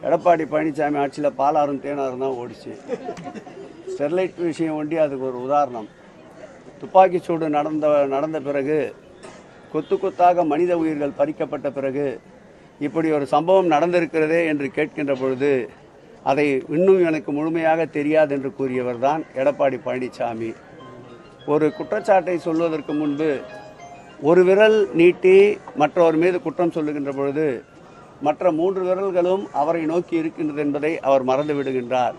எடப்பாடி பழனிசாமி ஆட்சியில் பாலாறும் தேனாரும் தான் ஓடிச்சு. ஸ்டெர்லைட் விஷயம் ஒண்டி அதுக்கு ஒரு உதாரணம். துப்பாக்கி சூடு நடந்த பிறகு, கொத்து கொத்தாக மனித உயிர்கள் பறிக்கப்பட்ட பிறகு இப்படி ஒரு சம்பவம் நடந்திருக்கிறதே என்று கேட்கின்ற பொழுது அதை இன்னும் எனக்கு முழுமையாக தெரியாது என்று கூறியவர் தான் எடப்பாடி பழனிசாமி. ஒரு குற்றச்சாட்டை சொல்வதற்கு முன்பு ஒரு விரல் நீட்டி மற்றவர் மீது குற்றம் சொல்லுகின்ற பொழுது மற்ற 3 விரல்களும் அவரை நோக்கி இருக்கின்றது என்பதை அவர் மறந்து விடுகின்றார்.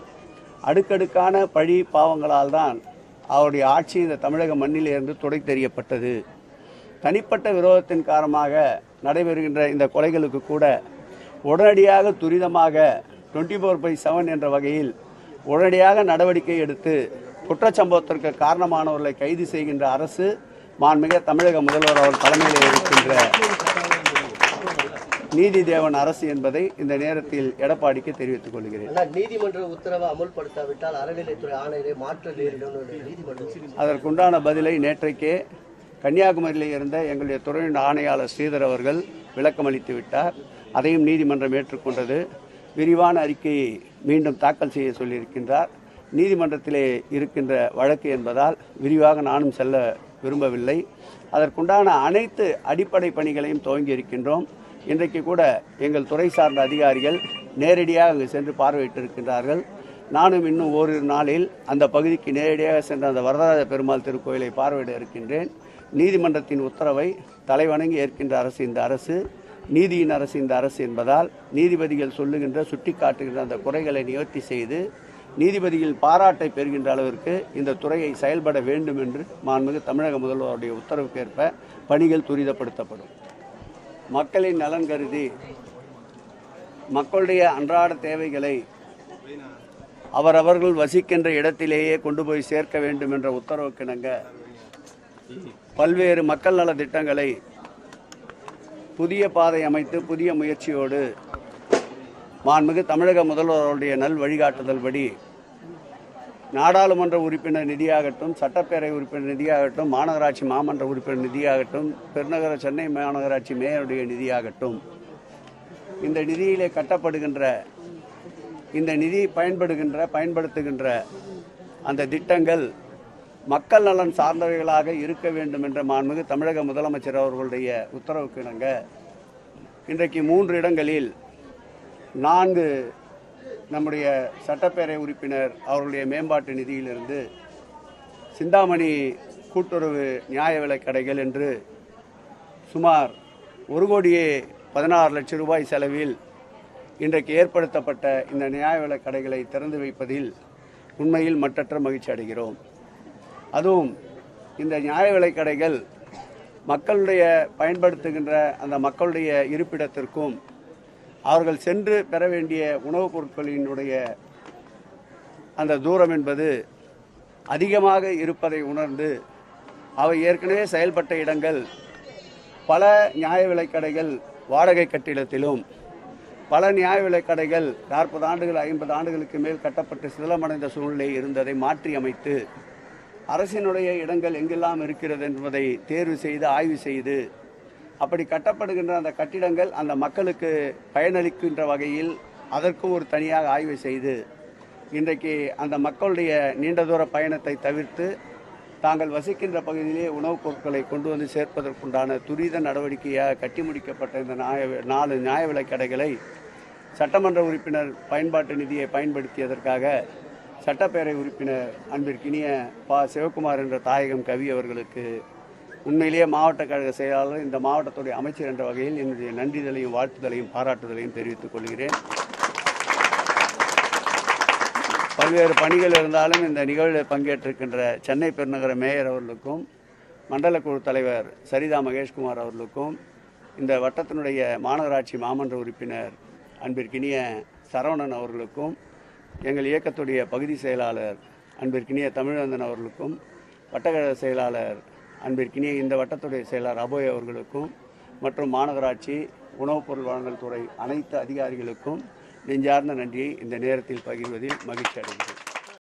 அடுக்கடுக்கான பழி பாவங்களால் தான் அவருடைய ஆட்சி இந்த தமிழக மண்ணிலிருந்து துடை தெரியப்பட்டது. தனிப்பட்ட விரோதத்தின் காரணமாக நடைபெறுகின்ற இந்த கொலைகளுக்கு கூட உடனடியாக துரிதமாக 24/7 என்ற வகையில் உடனடியாக நடவடிக்கை எடுத்து குற்றச்சம்பவத்திற்கு காரணமானவர்களை கைது செய்கின்ற அரசு மாண்புமிகு தமிழக முதல்வர் அவர் தலைமையில் இருக்கின்ற நீதி தேவன் அரசு என்பதை இந்த நேரத்தில் எடப்பாடிக்கு தெரிவித்துக் கொள்கிறேன். நீதிமன்ற உத்தரவை அமல்படுத்தாவிட்டால் அறநிலைத்துறை ஆணையரை மாற்ற நேரிடும் நீதிமன்றம் அதற்குண்டான பதிலை நேற்றைக்கே கன்னியாகுமரியில் இருந்த எங்களுடைய துறையின் ஆணையாளர் ஸ்ரீதர் அவர்கள் விளக்கமளித்து விட்டார். அதையும் நீதிமன்றம் ஏற்றுக்கொண்டது. விரிவான அறிக்கையை மீண்டும் தாக்கல் செய்ய சொல்லியிருக்கின்றார். நீதிமன்றத்திலே இருக்கின்ற வழக்கு என்பதால் விரிவாக நானும் செல்ல விரும்பவில்லை. அதற்குண்டான அனைத்து அடிப்படை பணிகளையும் துவங்கி இருக்கின்றோம். இன்றைக்கு கூட எங்கள் துறை சார்ந்த அதிகாரிகள் நேரடியாக அங்கு சென்று பார்வையிட்டிருக்கின்றார்கள். நானும் இன்னும் ஓரிரு நாளில் அந்த பகுதிக்கு நேரடியாக சென்ற அந்த வரதராஜ பெருமாள் திருக்கோயிலை பார்வையிட இருக்கின்றேன். நீதிமன்றத்தின் உத்தரவை தலைவணங்கி ஏற்கின்ற அரசு இந்த அரசு, நீதியின் அரசு இந்த அரசு என்பதால் நீதிபதிகள் சொல்லுகின்ற சுட்டி காட்டுகின்ற அந்த குறைகளை நிவர்த்தி செய்து நீதிபதிகள் பாராட்டை பெறுகின்ற அளவிற்கு இந்த துறையை செயல்பட வேண்டும் என்று மாண்புமிகு தமிழக முதல்வருடைய உத்தரவுக்கேற்ப பணிகள் துரிதப்படுத்தப்படும். மக்களின் நலன் கருதி மக்களுடைய அன்றாட தேவைகளை அவரவர்கள் வசிக்கின்ற இடத்திலேயே கொண்டு போய் சேர்க்க வேண்டும் என்ற உத்தரவுக்கிணங்க பல்வேறு மக்கள் நல திட்டங்களை புதிய பாதை அமைத்து புதிய முயற்சியோடு மாண்புமிகு தமிழக முதல்வருடைய நல் வழிகாட்டுதல் படி நாடாளுமன்ற உறுப்பினர் நிதியாகட்டும், சட்டப்பேரவை உறுப்பினர் நிதியாகட்டும், மாநகராட்சி மாமன்ற உறுப்பினர் நிதியாகட்டும், பெருநகர சென்னை மாநகராட்சி மேயருடைய நிதியாகட்டும், இந்த நிதியிலே கட்டப்படுகின்ற இந்த நிதி பயன்படுத்துகின்ற அந்த திட்டங்கள் மக்கள் நலன் சார்ந்தவைகளாக இருக்க வேண்டும் என்ற மாண்புமிகு தமிழக முதலமைச்சர் அவர்களுடைய உத்தரவுக்கு இணங்க இன்றைக்கு 3 இடங்களில் 4 நம்முடைய சட்டப்பேரவை உறுப்பினர் அவர்களுடைய மேம்பாட்டு நிதியிலிருந்து சிந்தாமணி கூட்டுறவு நியாய விலைக் கடைகள் என்று சுமார் 1,16,00,000 ரூபாய் செலவில் இன்றைக்கு ஏற்படுத்தப்பட்ட இந்த நியாய விலைக் கடைகளை திறந்து வைப்பதில் உண்மையில் மட்டற்ற மகிழ்ச்சி அடைகிறோம். அதுவும் இந்த நியாய விலைக் கடைகள் மக்களுடைய பயன்படுத்துகின்ற அந்த மக்களுடைய இருப்பிடத்திற்கும் அவர்கள் சென்று பெற வேண்டிய உணவுப் பொருட்களினுடைய அந்த தூரம் என்பது அதிகமாக இருப்பதை உணர்ந்து அவை ஏற்கனவே செயல்பட்ட இடங்கள் பல நியாய விலைக் கடைகள் வாடகை கட்டிடத்திலும், பல நியாய விலைக் கடைகள் 40 ஆண்டுகள் 50 ஆண்டுகளுக்கு மேல் கட்டப்பட்டு சிதிலமடைந்த சூழ்நிலை இருந்ததை மாற்றி அமைத்து அரசினுடைய இடங்கள் எங்கெல்லாம் இருக்கிறது என்பதை தேர்வு செய்து ஆய்வு செய்து அப்படி கட்டப்படுகின்ற அந்த கட்டிடங்கள் அந்த மக்களுக்கு பயனளிக்கின்ற வகையில் அதற்கும் ஒரு தனியாக ஆய்வு செய்து இன்றைக்கு அந்த மக்களுடைய நீண்ட தூர பயணத்தை தவிர்த்து தாங்கள் வசிக்கின்ற பகுதியிலே உணவுப் பொருட்களை கொண்டு வந்து சேர்ப்பதற்குண்டான துரித நடவடிக்கையாக கட்டி முடிக்கப்பட்ட இந்த 4 நியாய விலைக் கடைகளை சட்டமன்ற உறுப்பினர் பயன்பாட்டு நிதியை பயன்படுத்தியதற்காக சட்டப்பேரவை உறுப்பினர் அன்பிற்கினிய சிவகுமார் என்ற தாயகம் கவி அவர்களுக்கு உண்மையிலேயே மாவட்ட கழக செயலாளர், இந்த மாவட்டத்துடைய அமைச்சர் என்ற வகையில் என்னுடைய நன்றிதலையும் வாழ்த்துதலையும் பாராட்டுதலையும் தெரிவித்துக் கொள்கிறேன். பல்வேறு பணிகள் இருந்தாலும் இந்த நிகழ்வில் பங்கேற்றிருக்கின்ற சென்னை பெருநகர மேயர் அவர்களுக்கும், மண்டல குழு தலைவர் சரிதா மகேஷ்குமார் அவர்களுக்கும், இந்த வட்டத்தினுடைய மாநகராட்சி மாமன்ற உறுப்பினர் அன்பிற்கினிய சரவணன் அவர்களுக்கும், எங்கள் இயக்கத்துடைய பகுதி செயலாளர் அன்பிற்கினிய தமிழந்தன் அவர்களுக்கும், வட்டக்கழக செயலாளர் அன்பிற்கினிய இந்த வட்டத்துடைய செயலாளர் அபோய் அவர்களுக்கும் மற்றும் மாநகராட்சி உணவுப் பொருள் வழங்கல் துறை அனைத்து அதிகாரிகளுக்கும் நெஞ்சார்ந்த நன்றியை இந்த நேரத்தில் பகிர்வதில் மகிழ்ச்சி அடைகிறேன்.